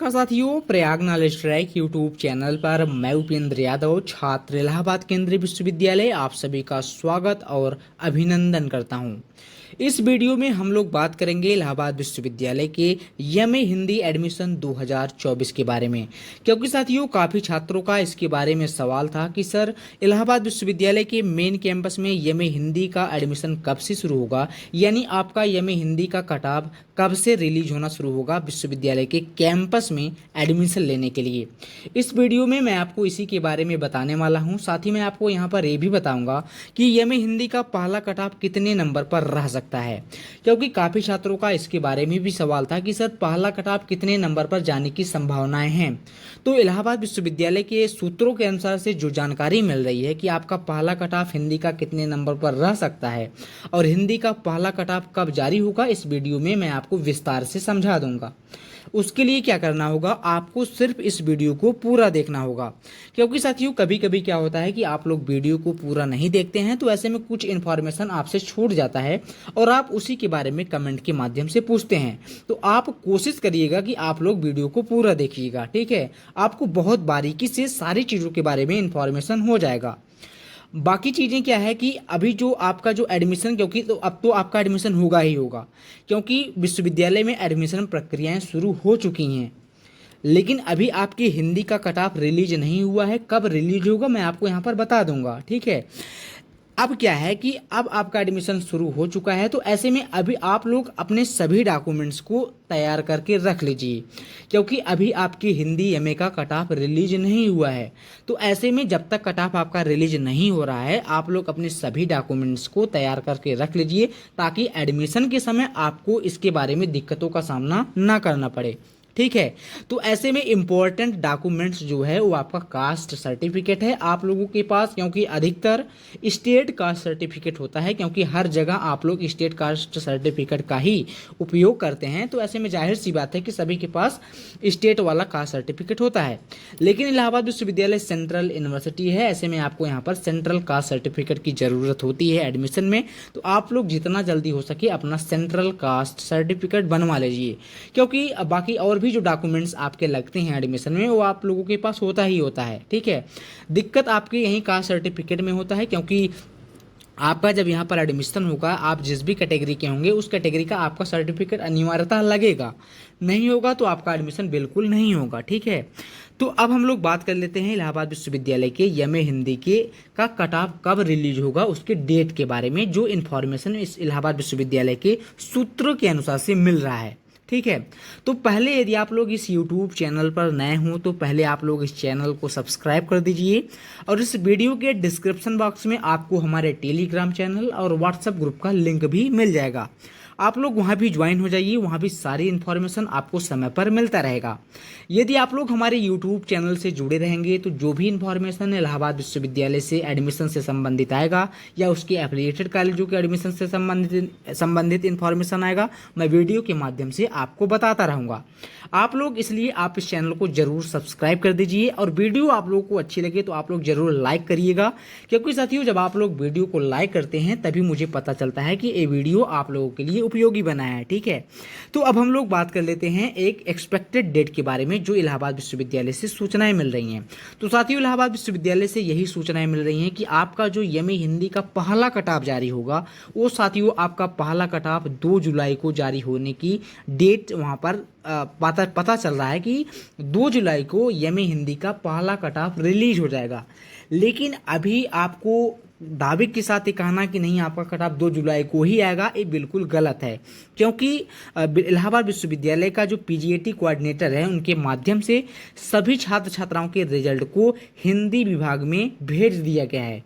नमस्कार साथियों, Prayag knowledge track YouTube channel पर मैं उपेंद्र यादव छात्र इलाहाबाद केंद्रीय विश्वविद्यालय आप सभी का स्वागत और अभिनंदन करता हूं। इस वीडियो में हम लोग बात करेंगे इलाहाबाद विश्वविद्यालय के एमए हिंदी एडमिशन 2024 के बारे में, क्योंकि साथियों काफ़ी छात्रों का इसके बारे में सवाल था कि सर इलाहाबाद विश्वविद्यालय के मेन कैंपस में एमए हिंदी का एडमिशन कब से शुरू होगा, यानी आपका एमए हिंदी का कट-ऑफ कब से रिलीज होना शुरू होगा विश्वविद्यालय के कैंपस में एडमिशन लेने के लिए। इस वीडियो में मैं आपको इसी के बारे में बताने वाला हूं। साथ ही मैं आपको यहां पर ये भी बताऊंगा कि एमए हिंदी का पहला कट ऑफ कितने नंबर पर रह सकता है, क्योंकि काफ़ी छात्रों का इसके बारे में भी सवाल था कि सर पहला कट ऑफ कितने नंबर पर जाने की संभावनाएं हैं। तो इलाहाबाद विश्वविद्यालय के सूत्रों के अनुसार से जो जानकारी मिल रही है कि आपका पहला कट ऑफ हिंदी का कितने नंबर पर रह सकता है और हिंदी का पहला कट ऑफ कब जारी होगा, इस वीडियो में मैं आपको विस्तार से समझा दूंगा। उसके लिए क्या करना होगा, आपको सिर्फ इस वीडियो को पूरा देखना होगा, क्योंकि साथियों कभी कभी क्या होता है कि आप लोग वीडियो को पूरा नहीं देखते हैं, तो ऐसे में कुछ इन्फॉर्मेशन आपसे छूट जाता है और आप उसी के बारे में कमेंट के माध्यम से पूछते हैं। तो आप कोशिश करिएगा कि आप लोग वीडियो को पूरा देखिएगा, ठीक है। आपको बहुत बारीकी से सारी चीज़ों के बारे में इन्फॉर्मेशन हो जाएगा। बाकी चीज़ें क्या है कि अभी जो आपका जो एडमिशन, क्योंकि तो अब तो आपका एडमिशन होगा ही होगा, क्योंकि विश्वविद्यालय में एडमिशन प्रक्रियाएं शुरू हो चुकी हैं, लेकिन अभी आपकी हिंदी का कट ऑफ रिलीज नहीं हुआ है। कब रिलीज होगा मैं आपको यहाँ पर बता दूंगा, ठीक है। अब क्या है कि अब आपका एडमिशन शुरू हो चुका है, तो ऐसे में अभी आप लोग अपने सभी डॉक्यूमेंट्स को तैयार करके रख लीजिए, क्योंकि अभी आपकी हिंदी एमए का कट ऑफ रिलीज नहीं हुआ है। तो ऐसे में जब तक कट ऑफ आपका रिलीज नहीं हो रहा है, आप लोग अपने सभी डॉक्यूमेंट्स को तैयार करके रख लीजिए, ताकि एडमिशन के समय आपको इसके बारे में दिक्कतों का सामना ना करना पड़े, ठीक है। तो ऐसे में इम्पोर्टेंट डॉक्यूमेंट्स जो है वो आपका कास्ट सर्टिफिकेट है आप लोगों के पास, क्योंकि अधिकतर स्टेट कास्ट सर्टिफिकेट होता है, क्योंकि हर जगह आप लोग स्टेट कास्ट सर्टिफिकेट का ही उपयोग करते हैं। तो ऐसे में जाहिर सी बात है कि सभी के पास स्टेट वाला कास्ट सर्टिफिकेट होता है, लेकिन इलाहाबाद विश्वविद्यालय सेंट्रल यूनिवर्सिटी है, ऐसे में आपको यहाँ पर सेंट्रल कास्ट सर्टिफिकेट की ज़रूरत होती है एडमिशन में। तो आप लोग जितना जल्दी हो सके अपना सेंट्रल कास्ट सर्टिफिकेट बनवा लीजिए, क्योंकि बाकी और भी जो डॉक्यूमेंट्स आपके लगते हैं एडमिशन में वो आप लोगों के पास होता ही होता है, ठीक है। दिक्कत आपके यहीं कास्ट सर्टिफिकेट में होता है, क्योंकि आपका जब यहाँ पर एडमिशन होगा, आप जिस भी कैटेगरी के होंगे उस कैटेगरी का आपका सर्टिफिकेट अनिवार्यतः लगेगा, नहीं होगा तो आपका एडमिशन बिल्कुल नहीं होगा, ठीक है। तो अब हम लोग बात कर लेते हैं इलाहाबाद विश्वविद्यालय के एमए हिंदी के का कट ऑफ कब रिलीज होगा उसके डेट के बारे में, जो इन्फॉर्मेशन इस इलाहाबाद विश्वविद्यालय के सूत्रों के अनुसार से मिल रहा है, ठीक है। तो पहले यदि आप लोग इस YouTube चैनल पर नए हों तो पहले आप लोग इस चैनल को सब्सक्राइब कर दीजिए, और इस वीडियो के डिस्क्रिप्शन बॉक्स में आपको हमारे टेलीग्राम चैनल और व्हाट्सएप ग्रुप का लिंक भी मिल जाएगा। आप लोग वहाँ भी ज्वाइन हो जाइए, वहाँ भी सारी इन्फॉर्मेशन आपको समय पर मिलता रहेगा। यदि आप लोग हमारे यूट्यूब चैनल से जुड़े रहेंगे तो जो भी इन्फॉर्मेशन इलाहाबाद विश्वविद्यालय से एडमिशन से संबंधित आएगा या उसके एफिलिएटेड कॉलेजों के एडमिशन से संबंधित इन्फॉर्मेशन आएगा, मैं वीडियो के माध्यम से आपको बताता रहूँगा। आप लोग इसलिए आप इस चैनल को जरूर सब्सक्राइब कर दीजिए, और वीडियो आप लोगों को अच्छी लगे तो आप लोग जरूर लाइक करिएगा, क्योंकि साथियों जब आप लोग वीडियो को लाइक करते हैं तभी मुझे पता चलता है कि ये वीडियो आप लोगों के लिए उपयोगी बना है, ठीक है। तो अब हम लोग बात कर लेते हैं एक एक्सपेक्टेड डेट के बारे में, जो इलाहाबाद विश्वविद्यालय से सूचनाएं मिल रही हैं। तो साथियों इलाहाबाद विश्वविद्यालय से यही सूचनाएं मिल रही हैं कि आपका जो एमए हिंदी का पहला कट ऑफ जारी होगा, वो साथियों आपका पहला कट ऑफ 2 जुलाई को जारी होने की डेट वहां पर पता चल रहा है कि 2 जुलाई को एमए हिंदी का पहला कट ऑफ रिलीज हो जाएगा। लेकिन अभी आपको दावे के साथ ये कहना कि नहीं आपका कट ऑफ 2 जुलाई को ही आएगा, ये बिल्कुल गलत है, क्योंकि इलाहाबाद विश्वविद्यालय का जो पीजीएटी कोऑर्डिनेटर है उनके माध्यम से सभी छात्र छात्राओं के रिजल्ट को हिंदी विभाग में भेज दिया गया है।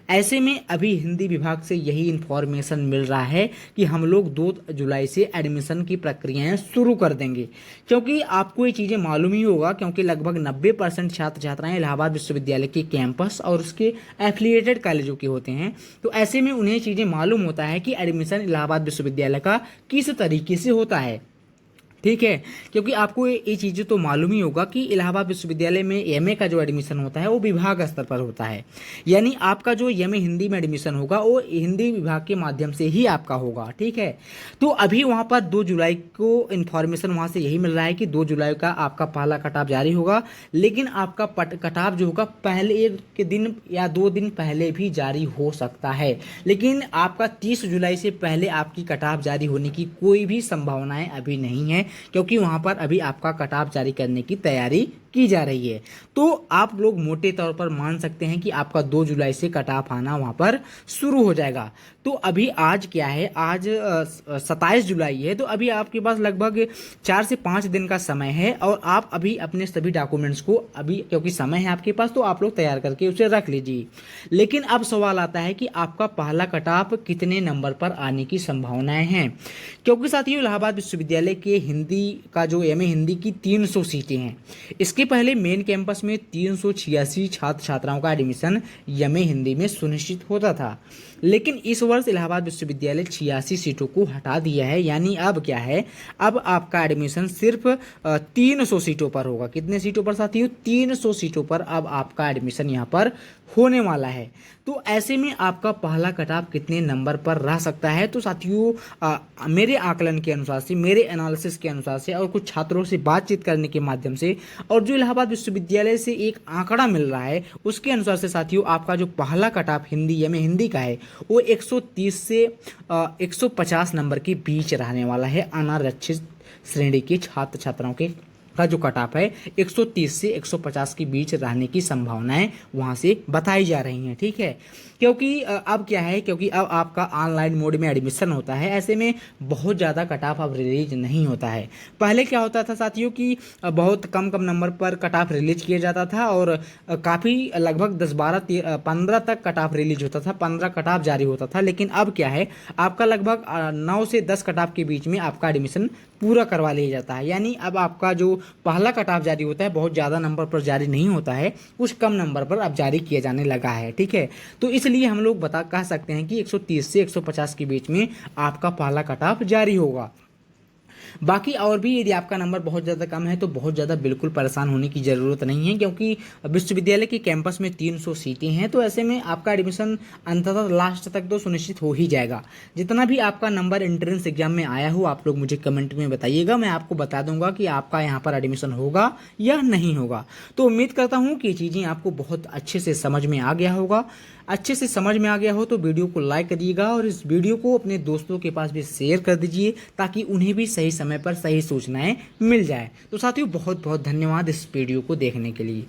ऐसे में अभी हिंदी विभाग से यही इन्फॉर्मेशन मिल रहा है कि हम लोग 2 जुलाई से एडमिशन की प्रक्रियाएं शुरू कर देंगे, क्योंकि आपको ये चीज़ें मालूम ही होगा, क्योंकि लगभग 90% छात्र छात्राएं इलाहाबाद विश्वविद्यालय के कैंपस और उसके एफिलिएटेड कॉलेजों के होते हैं। तो ऐसे में उन्हें चीज़ें मालूम होता है कि एडमिशन इलाहाबाद विश्वविद्यालय का किस तरीके से होता है। ठीक है, क्योंकि आपको ये चीज़ें तो मालूम ही होगा कि इलाहाबाद विश्वविद्यालय में एमए का जो एडमिशन होता है वो विभाग स्तर पर होता है। यानी आपका जो एमए हिंदी में एडमिशन होगा वो हिंदी विभाग के माध्यम से ही आपका होगा। ठीक है, तो अभी वहाँ पर 2 जुलाई को इन्फॉर्मेशन वहाँ से यही मिल रहा है कि 2 जुलाई का आपका पहला कट ऑफ जारी होगा, लेकिन आपका कट ऑफ जो होगा पहले के दिन या 2 दिन पहले भी जारी हो सकता है, लेकिन आपका 30 जुलाई से पहले आपकी कट ऑफ जारी होने की कोई भी संभावनाएं अभी नहीं है, क्योंकि वहां पर अभी आपका कट ऑफ जारी करने की तैयारी की जा रही है। तो आप लोग मोटे तौर पर मान सकते हैं कि आपका 2 जुलाई से कट ऑफ आना वहां पर शुरू हो जाएगा। तो अभी आज क्या है, आज 27 जुलाई है, तो अभी आपके पास लगभग 4 से 5 दिन का समय है और आप अभी अपने सभी डॉक्यूमेंट्स को अभी, क्योंकि समय है आपके पास, तो आप लोग तैयार करके उसे रख लीजिए। लेकिन अब सवाल आता है कि आपका पहला कट ऑफ कितने नंबर पर आने की संभावनाएं हैं, क्योंकि साथियों इलाहाबाद विश्वविद्यालय के हिंदी का जो एमए हिंदी की 300 सीटें हैं। इसके पहले मेन कैंपस में 386 छात्र छात्राओं का एडमिशन एमए हिंदी में सुनिश्चित होता था, लेकिन इस वर्ष इलाहाबाद विश्वविद्यालय 86 सीटों को हटा दिया है। यानी अब क्या है, अब आपका एडमिशन सिर्फ 300 सीटों पर होगा। कितने सीटों पर साथियों? 300 सीटों पर अब आपका एडमिशन यहाँ पर होने वाला है। तो ऐसे में आपका पहला कट ऑफ कितने नंबर पर रह सकता है? तो साथियों मेरे आकलन के अनुसार से, मेरे एनालिसिस के अनुसार से और कुछ छात्रों से बातचीत करने के माध्यम से और जो इलाहाबाद विश्वविद्यालय से एक आंकड़ा मिल रहा है उसके अनुसार से साथियों आपका जो पहला cut off Hindi MA Hindi का है वो 130 से 150 नंबर के बीच रहने वाला है। अनारक्षित श्रेणी के छात्र छात्राओं के का जो कट ऑफ है 130 से 150 के बीच रहने की संभावनाएं वहां से बताई जा रही हैं। ठीक है, क्योंकि अब क्या है, क्योंकि अब आपका ऑनलाइन मोड में एडमिशन होता है, ऐसे में बहुत ज़्यादा कट ऑफ अब रिलीज नहीं होता है। पहले क्या होता था साथियों कि बहुत कम कम नंबर पर कट ऑफ रिलीज किया जाता था और काफ़ी लगभग 10 12 15 तक कट ऑफ रिलीज होता था, 15 कट ऑफ जारी होता था। लेकिन अब क्या है, आपका लगभग 9 से 10 कट ऑफ के बीच में आपका एडमिशन पूरा करवा लिया जाता है। यानी अब आपका जो पहला कट ऑफ जारी होता है बहुत ज़्यादा नंबर पर जारी नहीं होता है, कुछ कम नंबर पर अब जारी किया जाने लगा है। ठीक है, तो इसलिए हम लोग कह सकते हैं कि 130 से 150 के बीच में आपका पहला कट ऑफ जारी होगा। बाकी और भी यदि आपका नंबर बहुत ज़्यादा कम है तो बहुत ज़्यादा बिल्कुल परेशान होने की ज़रूरत नहीं है, क्योंकि विश्वविद्यालय के कैंपस में 300 सीटें हैं, तो ऐसे में आपका एडमिशन अंततः लास्ट तक तो सुनिश्चित हो ही जाएगा। जितना भी आपका नंबर एंट्रेंस एग्जाम में आया हो आप लोग मुझे कमेंट में बताइएगा, मैं आपको बता दूंगा कि आपका यहाँ पर एडमिशन होगा या नहीं होगा। तो उम्मीद करता हूँ कि चीज़ें आपको बहुत अच्छे से समझ में आ गया होगा। अच्छे से समझ में आ गया हो तो वीडियो को लाइक करिएगा और इस वीडियो को अपने दोस्तों के पास भी शेयर कर दीजिए, ताकि उन्हें भी सही समय पर सही सूचनाएं मिल जाए। तो साथियों बहुत बहुत धन्यवाद इस वीडियो को देखने के लिए।